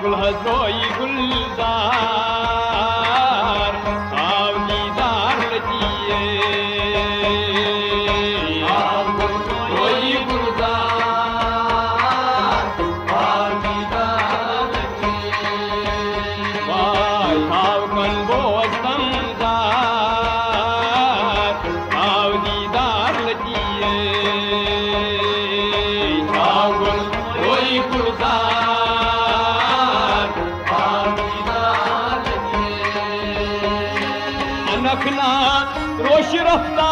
गुल हजरोई गुलजार आओ दीदार लजिए आओ हजरोई गुलजार आओ दीदार लजिए वाई आओ कन बोस्तमदार आओ दीदार लजिए आओ हजरोई गुलजार नखना रोश रफ्तार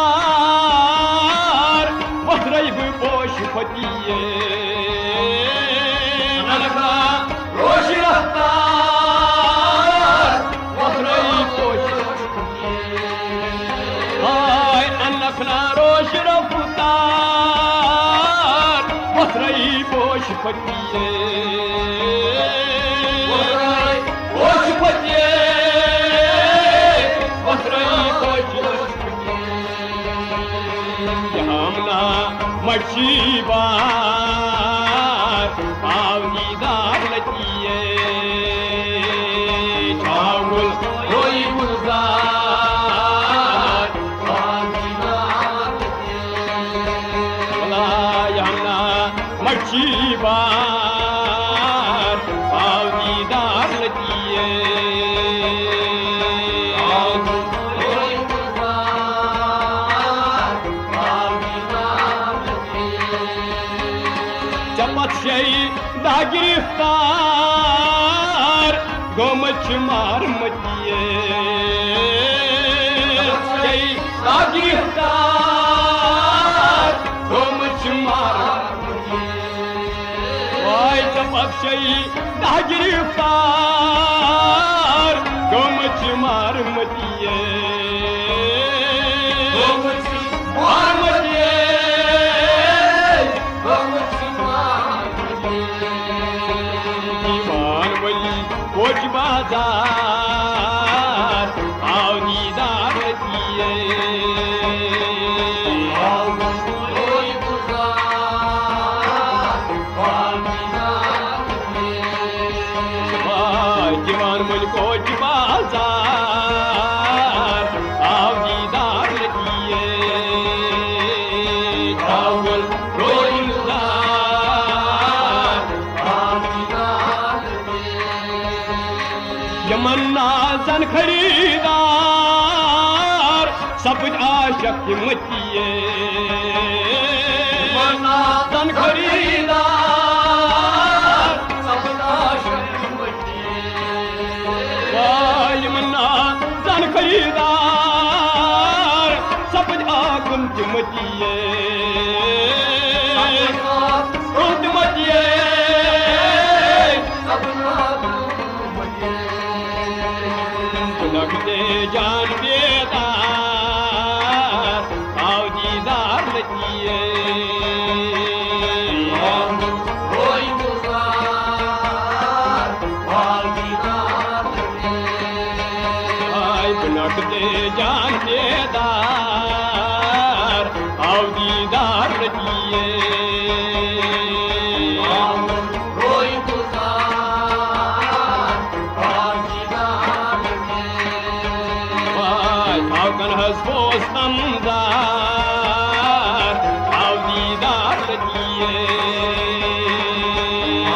वसरब पोश फतिये नखना रोश रफ्तार वसरब पोश हाय नखना रोश रफ्तार वसरब पोश फतिये पोश फतिये मच्छी बार आओ दीदार लजिए चावल रोई गुलजार आओ दीदार लजिए मच्छी बार आओ दीदार लजिए दा गिरफ्तार गोमच मार मचिए दा गिरफ्तार गोमच मार वाई चपक्षई दा गिरफ्तार गोमच मार मचिए गोमच मार मचिए कोच बाजार आओ दीदार लजिए आओ हजरोई गुलजार आओ दीदार लजिए जवान मुझ कोच बाजार आओ दीदार लजिए आओ हजरोई गुलजार आओ दीदार यमन्ना जन खरीदार सब आशक मचिए यमन्ना जन खरीदार सब आशक मचिए यमन्ना जन खरीदार सब आकुंज मचिए मचिए लगते जान बेदार आओ दीदार लजिए आओ हजरोई गुलजार आओ दीदार लजिए लगते जान बेदार आओ दीदार लजिए बोस्तमदार आओ दीदार लजिए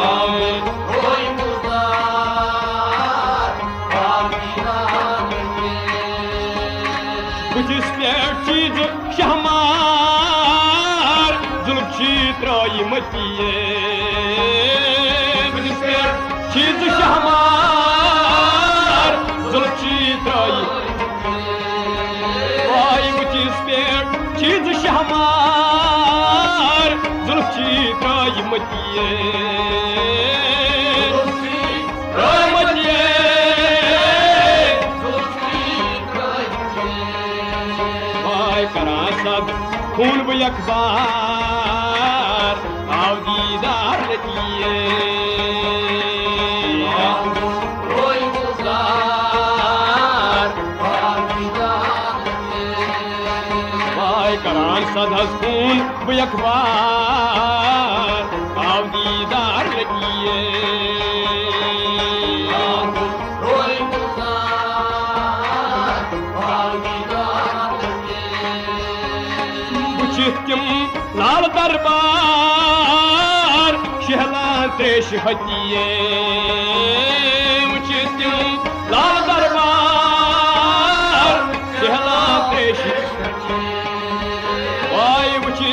आओ हजरोई गुलजार आओ दीदार लजिए कुछ चीज शहमार जुल्फी त्राई मचिए चीज शहमार जुल्फी त्राई चीज शहमार जुल्फी त्राई मचिए करासद खून अखबार आओ दीदार लजिए सदस्कून अखबार आओ दीदार लजिए लाल दरबार शहलान त्रेश हतिये मुझे लाल दरबार शहलान त्रेश वाय मुझे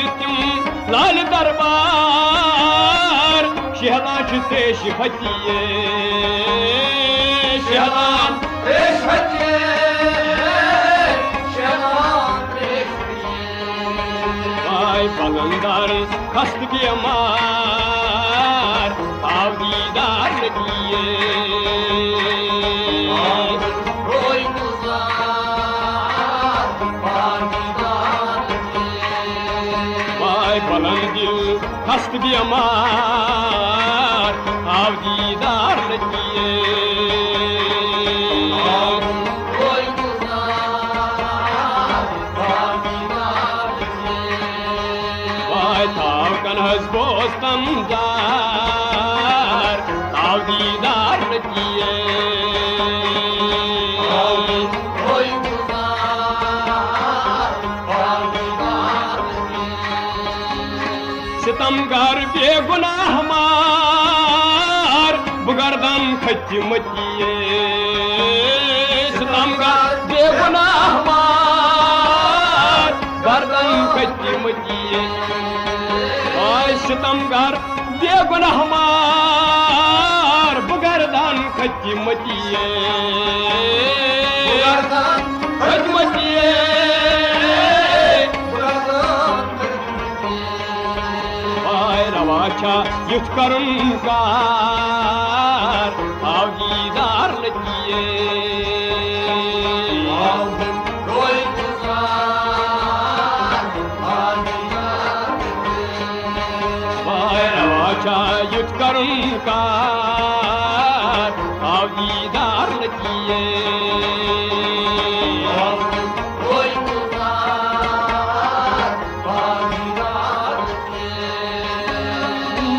लाल दरबार शहलान त्रेश हतिये शहलान त्रेश हतिये बलंदर खस्त बेमार आवदीदार लगिए बलंदिल खस्त बेमार आवदीदार लगिए बोस्तम जार आवदीदार लगिए सितमगर बेगुनाह मार बुगरदम खचमतिए सितमगर बेगुनाह मार गर्दन खचमतिए सितमगर बेगुनाह मार बुगरदान खचमतिए खचमतिए रवाचा युथ करुन कार आवदीदार लगिए युद्ध करुन कार आवदीदार लगिए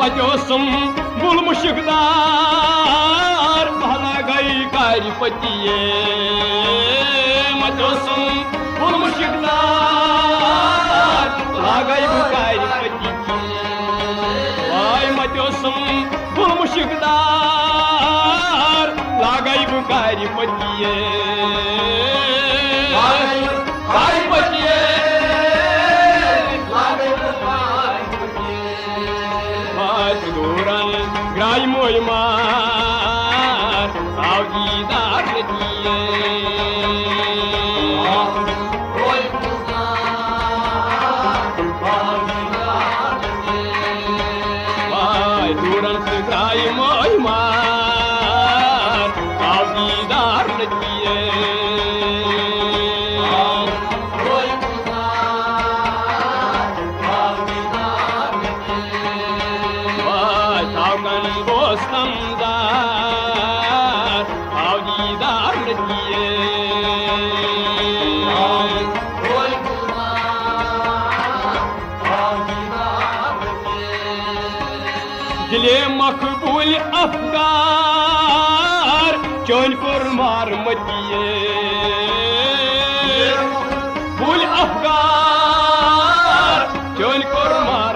मजोसम बुल मुशिकदार भला गई कारी पतिए मजोसम बुल मुशिकदार भला गई कारी पतिए मजोसम बुल मुशिकदार लागई बुकारी पतिए दूरन ग्राई मोय मार आवदीदार लगिए दूरन से ग्राई मोय मार आवदीदार लगिए बोस्तम जार आवदीदार लगिए दिले मकबूल अफगार चौनपुर मार मतिए बुल अफगार चौनपुर मार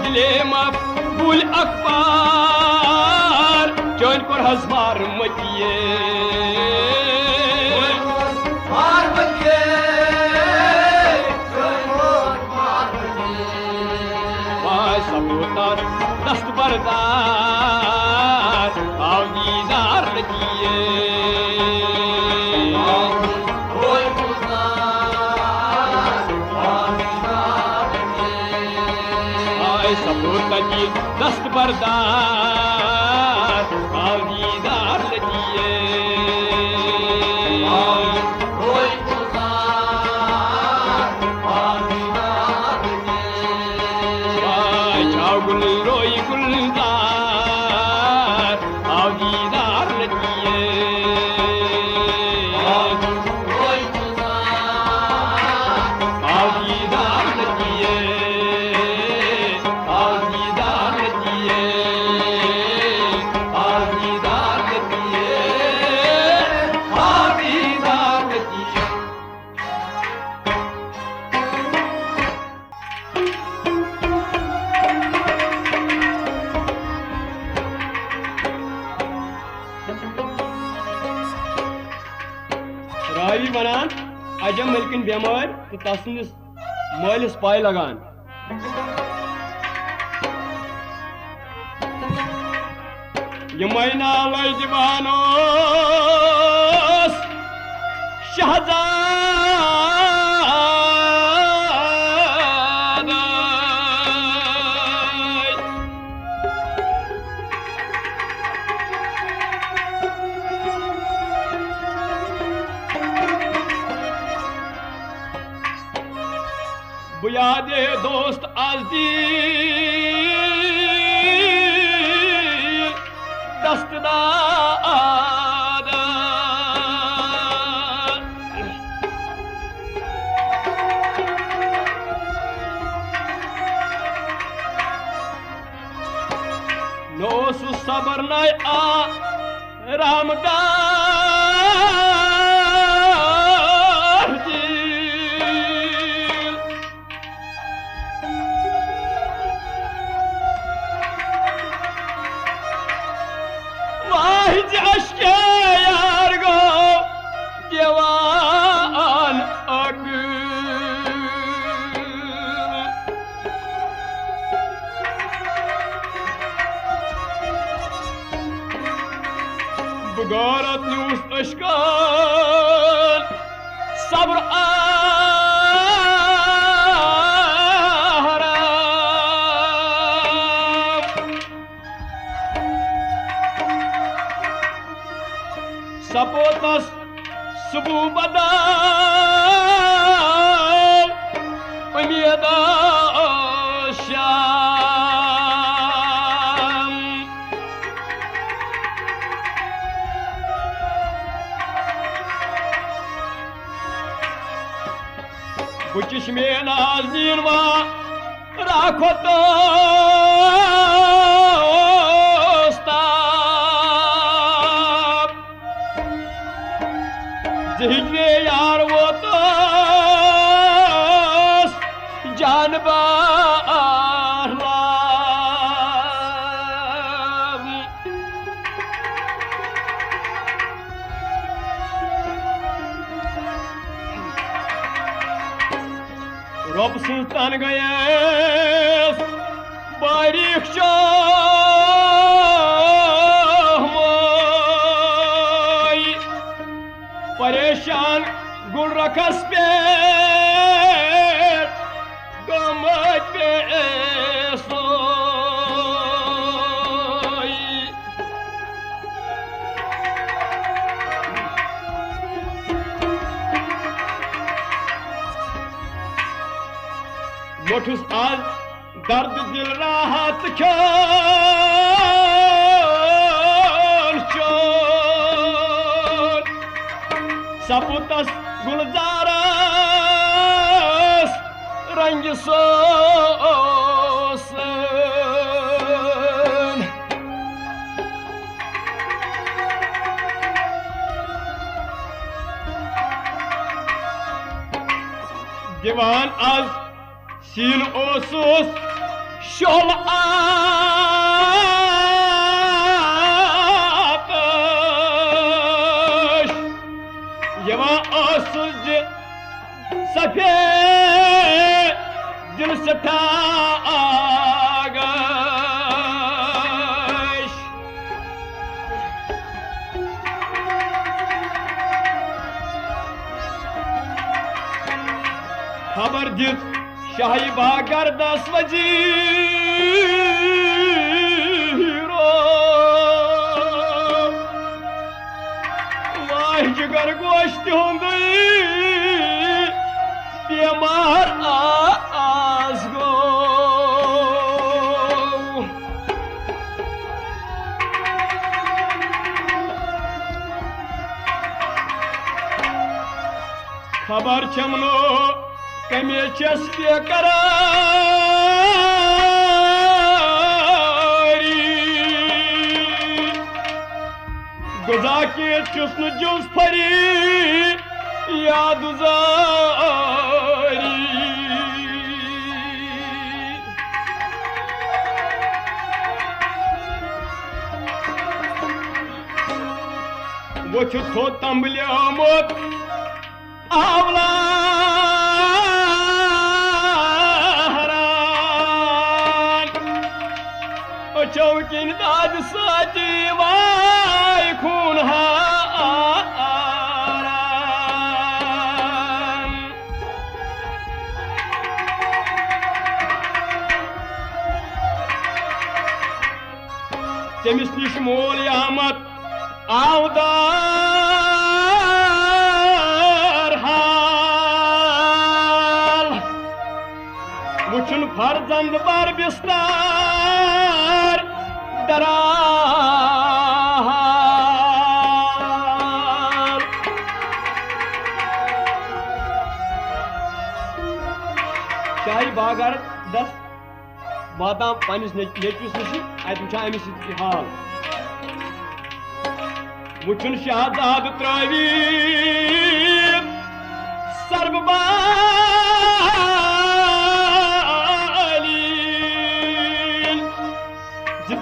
दिले मकबूल अखबार चौनपुर हजमार मतिए सबूतर दस्त बरदार आवदीदार लगिए सबूतर की दस्त बरदार आवदीदार लगिए रोई गुलजार आवदीदार लगिए आवदीदार लगिए आवदीदार लगिए रावी वनान अजम मलिकन बेमार तो तसंदिस मालिस पाय लगान यमैना लय दीवानोस शहजाद बुयादे दोस्त आजदी दस्तदार नोस सबर नय आ रामदार जी वाहिद अश्के यार गो जवान अग बगारत न्यूस अश्कान सब्र सपोतस सुबु बदाल उम्मीद शाम बुचिश में नाज़नीन वा राखो तो हिजरे यार वो तो जानबार रब सुल्तान गए बारीक परेशान गुल रखस पे गमत पे सोई मोठुस आज दर्द दिल राहत सपुतस गुलजारस रंग सोसन दीवान आज सीन ओसुस शोल सफेद दिल सठा आगश खबर दित शाही बागर 10 वजीरो वाह जिगर गोश्त होंगे बेमार आज गो खबर चमनो कमे चस्पे करारी गुजा के चुस्न जुस फरी याद जारी वो थो तंबलियामत आवला चौकिन दाद साथी वाई खून तमिस निश मोल आमद आवदार हाल वुचुन फर्जंद बर बिस्तार दरार शाही बागर 10 वातान पनिस नेचुस नश अत अमिस हाल वुचुन शहजाद त्रवी सर्वबाली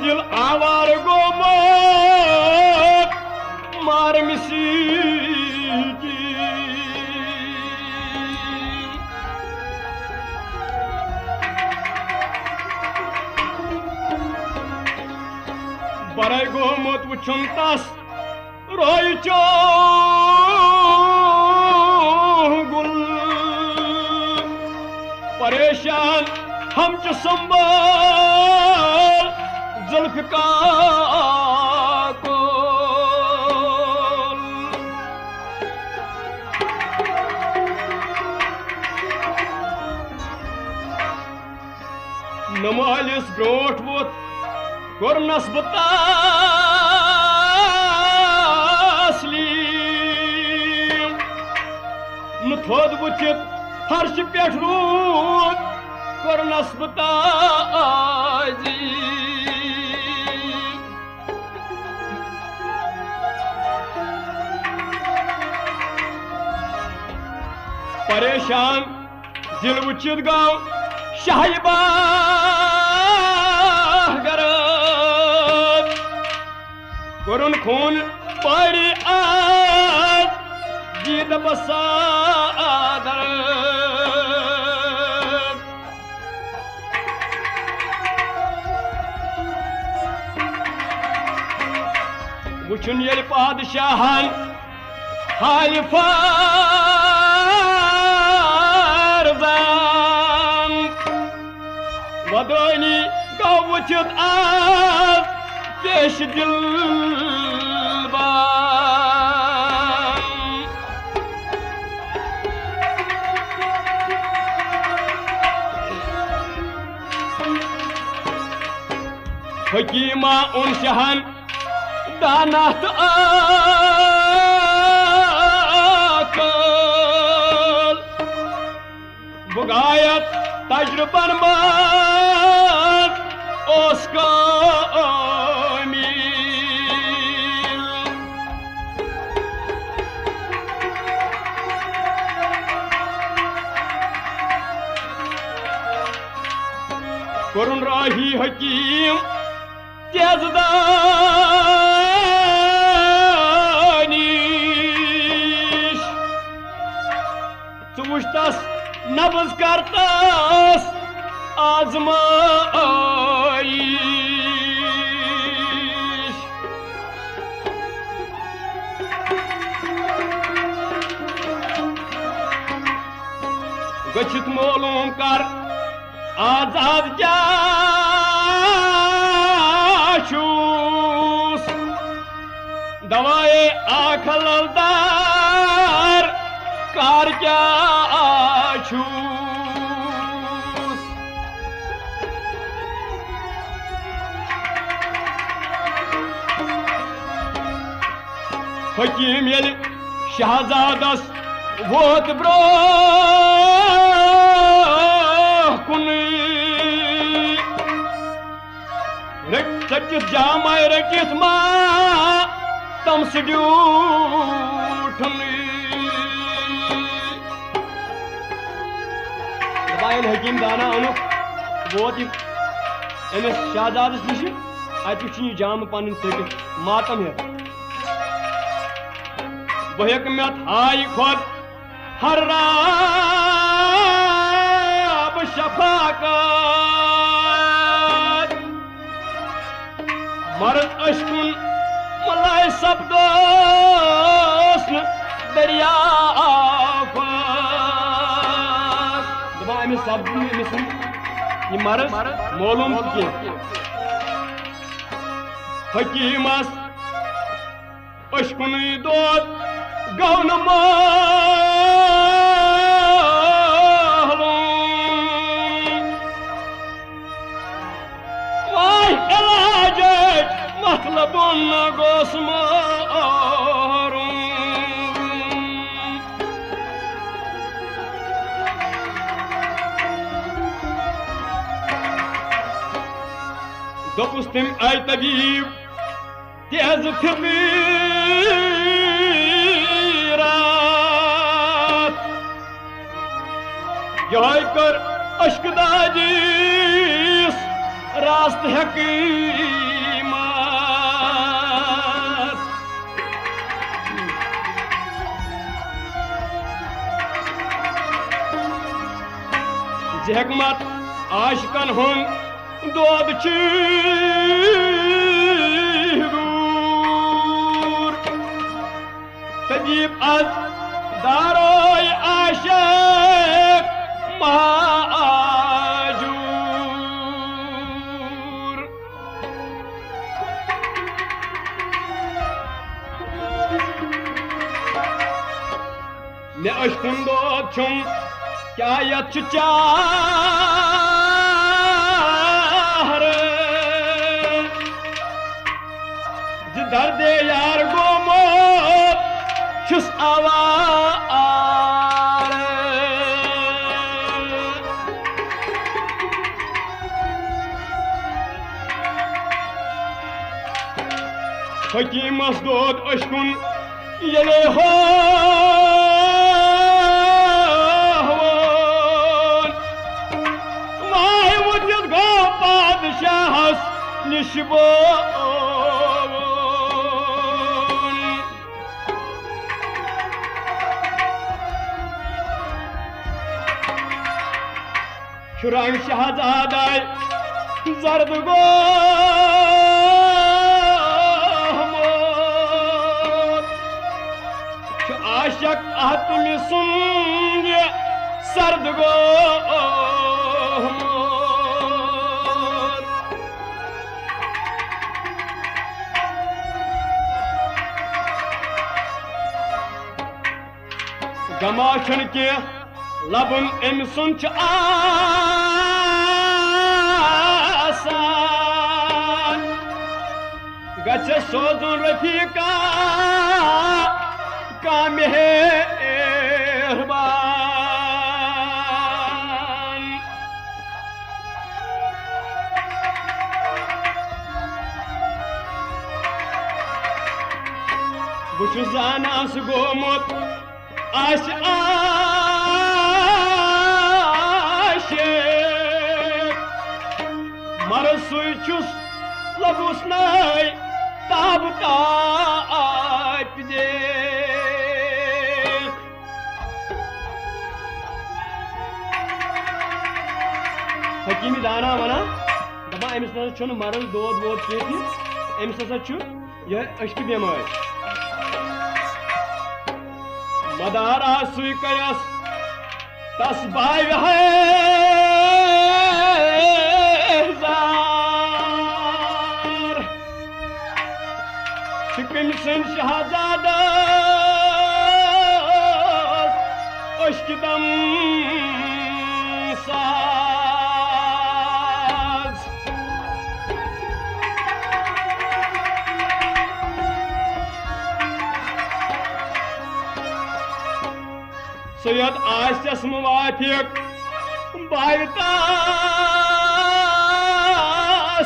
दिल आवार गोमोत मार मिसी बड़े गोमोत वुचुन तस रोई चो गुल परेशान हम च संभाल जुल्फिकार को नमालिस ब्रोट वोत कोरनस बतासलीम न थोद बुचित फर्श पेट रूद कोरनस बताजी परेशान दिल वुचित गाँव शाहिबा कोरुन खून पारी आज जीत बसादर वुचुन ये पादशाहन हालिफारजान वदोनी गाँव वुचित आज पेश दिल हकीमा उन शहन दानात आकल बुगायत तजुर्बन मान उसका करुन राही हकीम तेजदानीश वुचतस नब्ज करतस आजमाइश गच्छित मालूम कर आजाद जाशूस दवाए आखलदार कार जाशूस हकीम ये शहजादस वोत ब्रो रचित जामाय रचित माँ तम सड्यूठन दबायन हकीम दाना अनु वोत अमिस शहजादस नश अत जाम पन मातम हे वह मे थाई खुद हर राब शफाकत मर्द अशकुन मलाई सपदोस दरिया दबा अमिस सब्द अमिस ये मर्द मालूम कि हकीमस अशकुन दोद गौन मतलब गोस दोपुस तम आय तबीब तेज फिरात यह कर अश्कदाजीस रास्त हकीमत जहकमत आशिकन हुन दोद दूर तजीब अज दारोय आशिक महाजूर मे अशकुन दोद छुम क्या यत दर्दे यार गोमो छुस आवार हकीमस दोद अशकुन यले हो माय वुदित गो पादशाहस निशबो शुरान शहजादाय जर्द गो आशक आत्म सुन सर्द गो गमाशन के लबन अम सुन आसान गछ सोजुन रफीका का मेहरबान बुछ जानास गोमुत आश मरसुस लबुस नाय ताब ताप दे हकीमी दाना वना दबा अमिस ना छुन मरल दोद वोद के अमिस हसा छु यह अश्क बेमार मदारा सुई कयस तस बाय है शिकम सन शहजादा अश्कदम साज सैयद आशस मुवाफिक बायता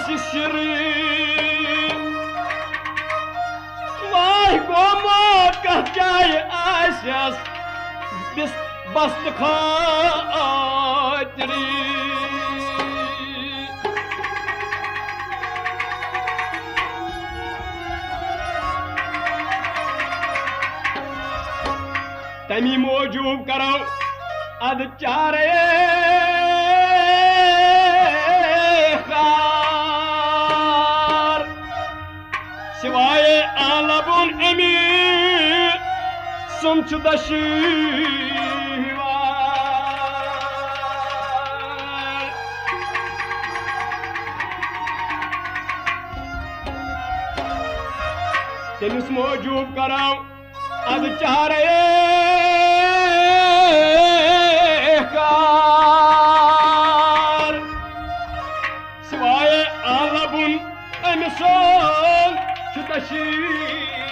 शिरी वाह गोमो कहचाय आशस बिस बस्त खातरी तमी मौजूब करो अद चारे खार सिवाय आलबुन अमी सुमचु दशीवार तमिस मौजूब करो अद चारे कार सिवाय आलबुन अमिसन छु दशीवार